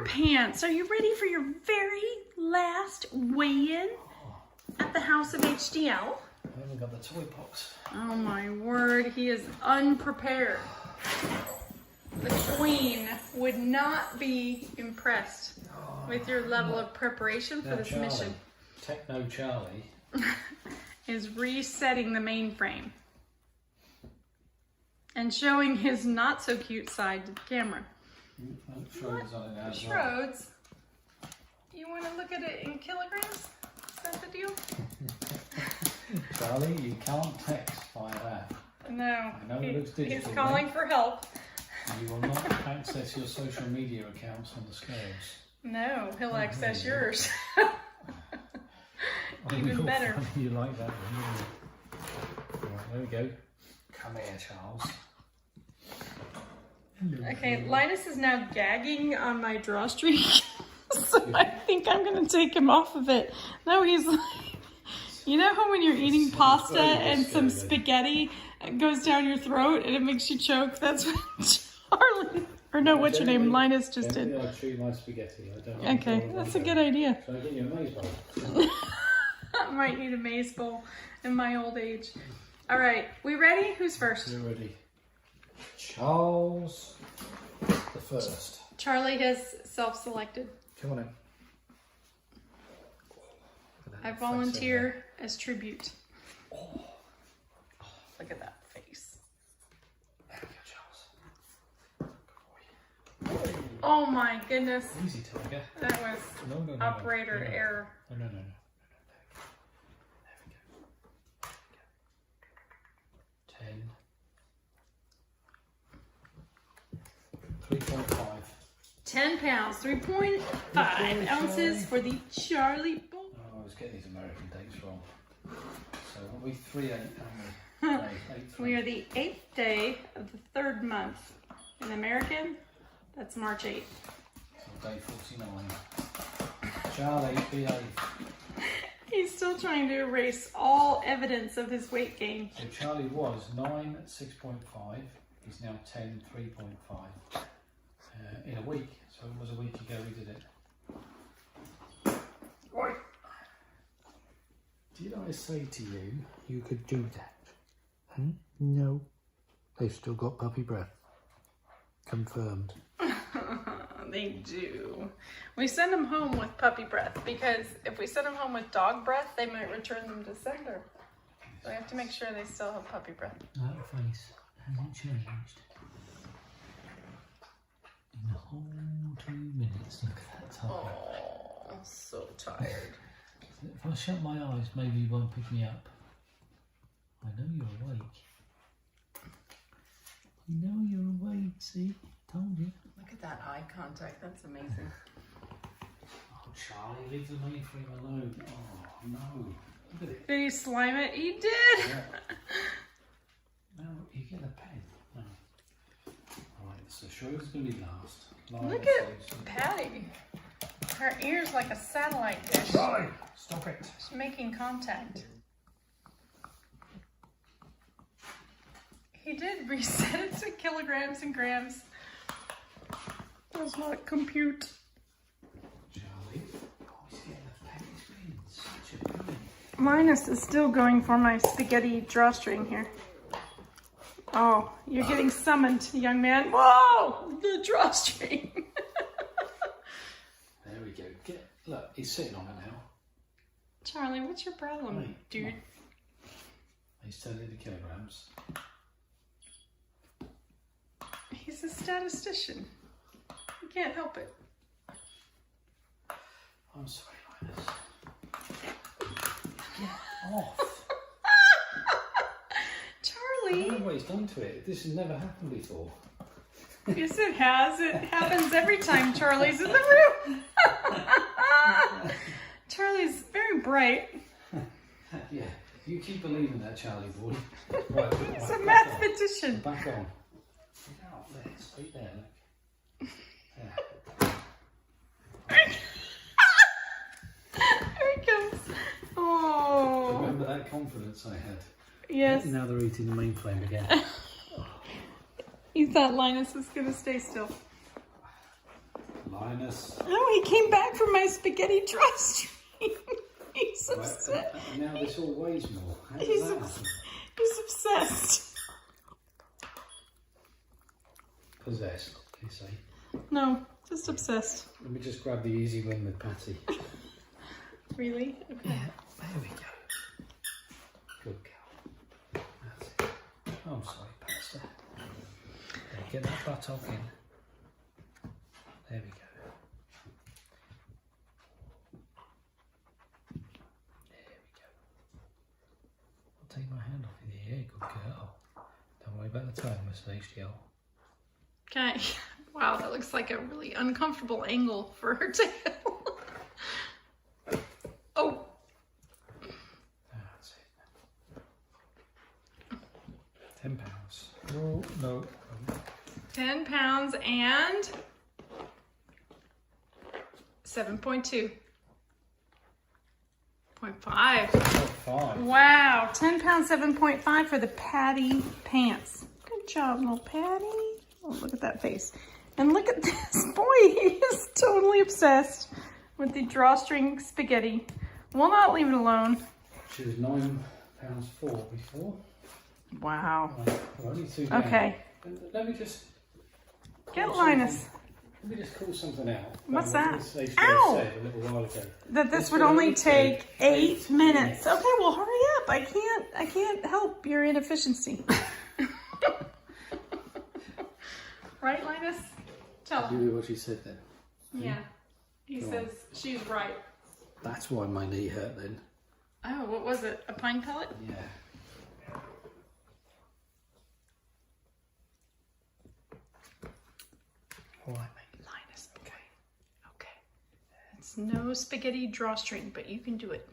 pants. Are you ready for your very last weigh-in at the house of HDL? I haven't got the toy box. Oh my word, he is unprepared. The Queen would not be impressed with your level of preparation for this mission. Techno Charlie is resetting the mainframe and showing his not so cute side to the camera. Schroeder's on it now as well. Schroeder's? You want to look at it in kilograms? Is that the deal? Charlie, you can't text via that. No. I know it looks digital. He's calling for help. You will not access your social media accounts on the scales. No, he'll access yours. Oh, Even better. Funny. You like that one, right, there we go. Come here, Charles. Hello. Okay, Linus is now gagging on my drawstring. So I think I'm going to take him off of it. No, he's like... You know how when you're eating pasta and some spaghetti goes down your throat and it makes you choke? That's what Charlie... Or no, what's your name? Linus just did. I chew my spaghetti. I don't Okay, that's a good idea. Should I get you a maze bowl? I might need a maze bowl in my old age. All right, we ready? Who's first? We're ready. Charles the first. Charlie has self-selected. Come on in. I volunteer as tribute. Oh, look at that face. There we go, Charles. Good boy. Oh my goodness. Easy, Tiger. That was operator error. No. There we go. 3.5. 10 pounds, 3.5 ounces for the Charlie Bull. Oh, I was getting these American dates wrong. So are we 3/8, aren't we? We are the 8th day of the 3rd month. In American, that's March 8th. So day 49. Charlie, behave. He's still trying to erase all evidence of his weight gain. So Charlie was 9 at 6.5. He's now 10 3.5 in a week. So it was a week ago we did it. Right. Did I say to you you could do that? No. They've still got puppy breath. Confirmed. They do. We send them home with puppy breath because if we send them home with dog breath, they might return them to sender. So we have to make sure they still have puppy breath. That face hasn't changed. In the whole 2 minutes. Look at that time. Oh, I'm so tired. If I shut my eyes, maybe you won't pick me up. I know you're awake. I know you're awake, see? Told you. Look at that eye contact. That's amazing. Oh, Charlie, leave the mainframe alone. Oh, no. Look at it. Did he slime it? He did. Yeah. No, you get a pen. No. Alright, so Schroeder's going to be last. Look at Patty. Her ear's like a satellite dish. Charlie, stop it. She's making contact. He did reset it to kilograms and grams. Does not compute. Charlie, he's getting a pen. He's being such a pain. Linus is still going for my spaghetti drawstring here. Oh, you're getting summoned, young man. Whoa! The drawstring. There we go. Look, he's sitting on it now. Charlie, what's your problem, Wait, dude? He's turned into kilograms. He's a statistician. You can't help it. I'm sorry, Linus. Get off. Charlie. I don't know what he's done to it. This has never happened before. Yes, it has. It happens every time Charlie's in the room. Charlie's very bright. Yeah, you keep believing that, Charlie boy. Right, He's a mathematician. Back on. Get out there, straight there, look. Yeah. There he comes. Oh. Remember that confidence I had? Yes. Now they're eating the mainframe again. You thought Linus was going to stay still. Linus. Oh, he came back from my spaghetti drawstring. He's Right, obsessed. now this all weighs more. How does He's, that happen? he's obsessed. Possessed, you say? No, just obsessed. Let me just grab the easy win with Patty. Really? Okay. Yeah, there we go. Good girl. That's it. Oh, sorry, Pastor. Get that buttock in. There we go. There we go. I'll take my hand off of the ear, good girl. Don't worry about the tail, Miss HDL. Okay. Wow, that looks like a really uncomfortable angle for her tail. Oh. That's it. £10. Oh, no. 10 pounds and 7.2. 0.5. 5. Wow, 10 pounds, 7.5 for the Patty pants. Good job, little Patty. Oh, look at that face. And look at this boy. He is totally obsessed with the drawstring spaghetti. Will not leave it alone. She was £9.4 before. Wow. Right, we're only 2 down. Okay. Let me just Get call Linus. something- Let me just call something out. What's What that? Miss HDL Ow! said a little while ago. That this This would would only only take take 8 8 minutes. minutes. Okay, well hurry up. I can't help your inefficiency. Right, Linus? Tell You him. hear what she said then? Yeah. He Go says she's right. That's why my knee hurt then. Oh, what was it? A pine pellet? Yeah. All right, mate. Linus, okay. Okay. It's no spaghetti drawstring, but you can do it.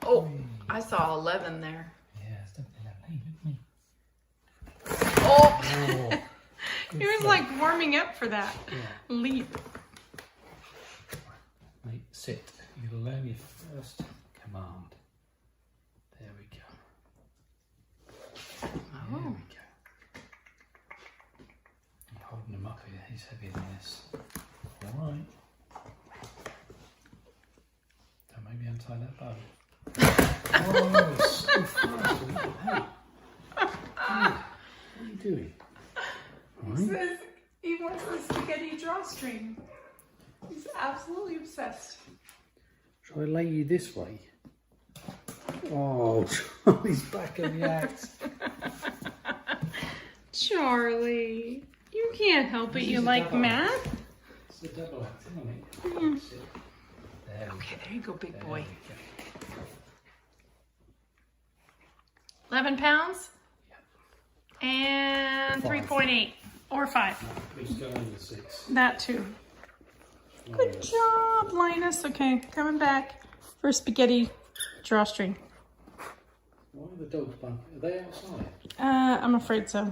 Oh, I saw 11 there. Yeah, it's definitely that knee, isn't it? Oh! Oh, He was like warming up for that yeah. leap. Mate, sit. You learn your first command. There we go. Oh. There we go. I'm holding him up here. He's heavier than this. All right. Don't make me untie that bow. Oh, it's so fast. Hey. Hey. What are you doing? All He right. says he wants the spaghetti drawstring. He's absolutely obsessed. Shall I lay you this way? Oh, Charlie's back in the act. Charlie, you can't help it. This You is a like double math? It's a double act, isn't it? Mm. Sit. There we Okay, go. there you go, big There boy. we go. 11 pounds and 3.8 or 5. Please go under 6. That too. Good job, Linus. Okay, coming back for spaghetti drawstring. Why are the dogs barking? Are they outside? I'm afraid so.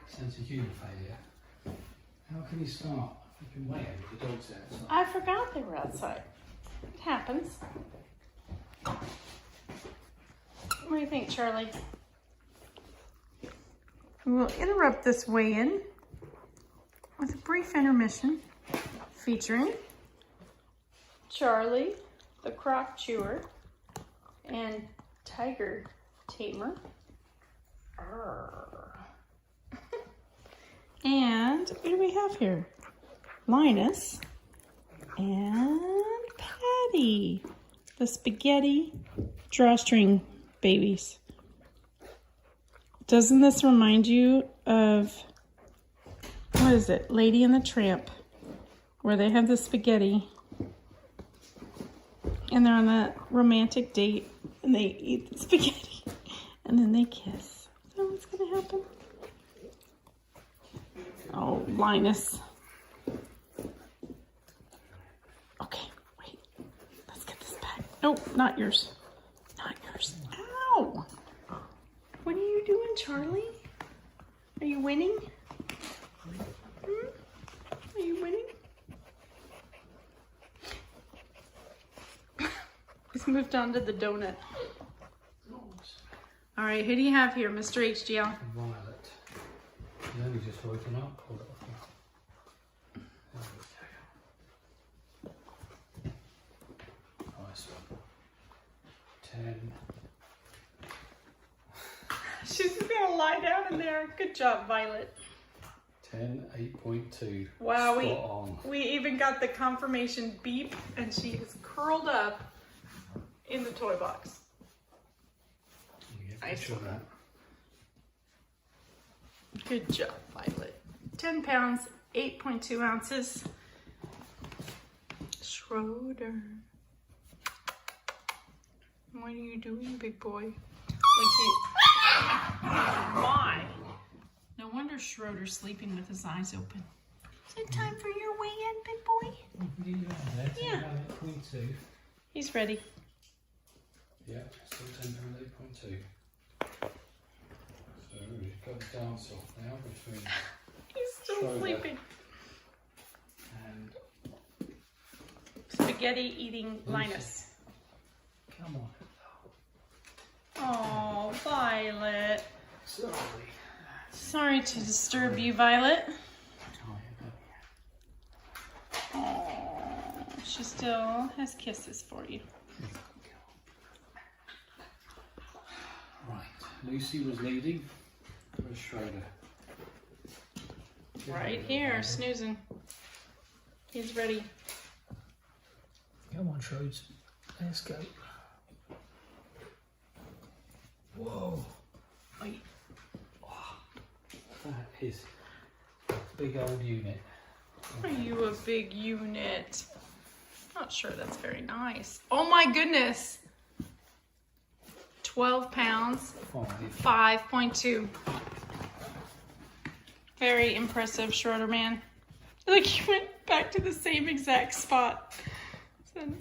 Sense of humour failure. How can you start flipping way over the dogs outside? I forgot they were outside. It happens. What do you think, Charlie? We'll interrupt this weigh-in with a brief intermission featuring Charlie, the croc chewer, and tiger tamer. Arr. And what do we have here? Linus and Patty, the spaghetti drawstring babies. Doesn't this remind you of, what is it, Lady and the Tramp, where they have the spaghetti and they're on that romantic date and they eat the spaghetti and then they kiss. Is that what's going to happen? Oh, Linus. Okay, wait. Let's get this back. Nope, not yours. Not yours. Ow! What are you doing, Charlie? Are you winning? Hmm? Are you winning? He's moved on to the donut. All right, who do you have here, Mr. HDL? Violet. He's only just woken up. Hold it off now. There we go. Nice one. 10. She's just gonna lie down in there. Good job, Violet. 10, 8.2. Wow, Spot on. we even got the confirmation beep, and she is curled up in the toy box. I sure that. Good job, Violet. 10 pounds, 8.2 ounces. Schroeder. What are you doing, big boy? Like you... My. No wonder Schroeder's sleeping with his eyes open. Is it time for your weigh-in, big boy? Yeah. 10.2. He's ready. Yeah, still 10.8.2. So we've got the dance off now between He's still Schroeder sleeping. and Spaghetti eating Linus. come on. Oh, Violet. Slowly. Sorry to disturb you, Violet. Oh, she still has kisses for you. Right, Lucy was leading. Where's Schroeder? Right here, snoozing. He's ready. Come on, Schroeder. Let's go. Whoa. Wait. That is a big old unit. Are you a big unit? Not sure that's very nice. Oh my goodness. 12 pounds, 5.2. Very impressive, Schroeder man. Like he went back to the same exact spot. Said,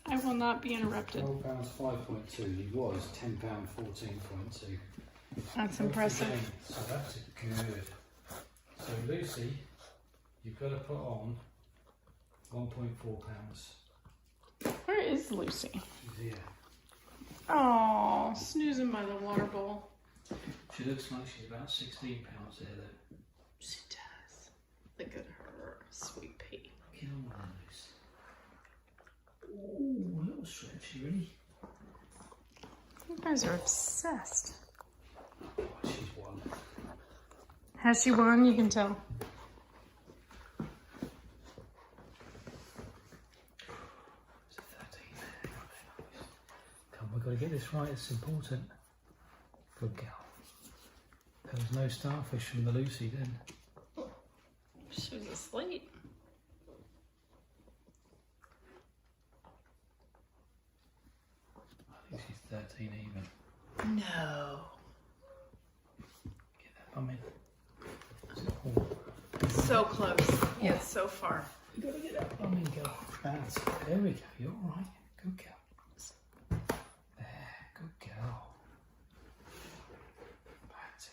I will not be interrupted. 12 pounds 5.2. He was 10 pound 14.2. That's impressive. So that's good. So Lucy, you've got to put on 1.4 pounds. Where is Lucy? She's here. Oh, snoozing by the water bowl. She looks like she's about 16 pounds there though. She does. Look at her, sweet pea. Come on, Lucy. Ooh, a little stretchy, really. You guys are obsessed. Oh, she's won. Has she won? You can tell. It's a 13. Come, we've got to get this right, it's important. Good girl. There was no starfish from the Lucy then. She was asleep. I think she's 13 even. No. Get that bum in. Oh, So close. Yet so far. you got to get that bum in, girl. That's it. There we go. You're all right. Good girl. There. Good girl. That's it.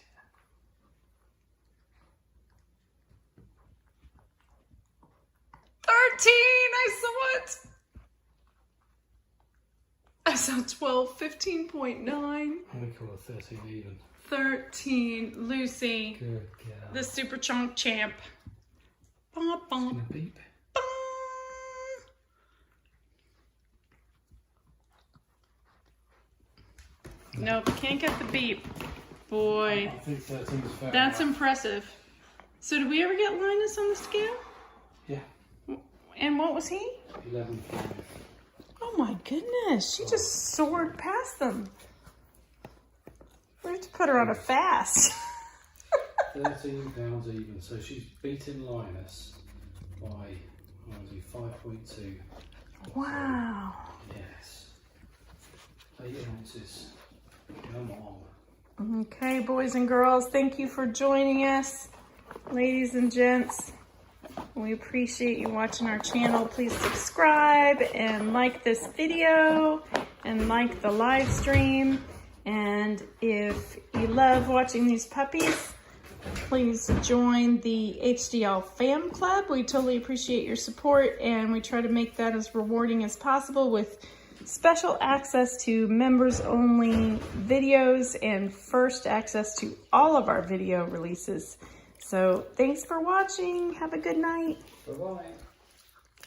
I saw it. I saw 12, 15.9, We call it 13 even. 13. Lucy, Good girl. the super chunk champ. Bum, bum, Gonna beep. bum. Nope, can't get the beep. Boy, I think 13 is fair. that's impressive. So did we ever get Linus on the scale? Yeah. And what was he? 11. Oh my goodness, she just soared past them. We have to put her on a fast. 13 pounds even. So she's beaten Linus by, what was he, 5.2. Wow. Yes. 8 ounces. Come on. Okay, boys and girls, thank you for joining us. Ladies and gents, we appreciate you watching our channel. Please subscribe and like this video and like the live stream. And if you love watching these puppies, please join the HDL Fam Club. We totally appreciate your support, and we try to make that as rewarding as possible with special access to members only videos and first access to all of our video releases. So thanks for watching. Have a good night. Bye-bye.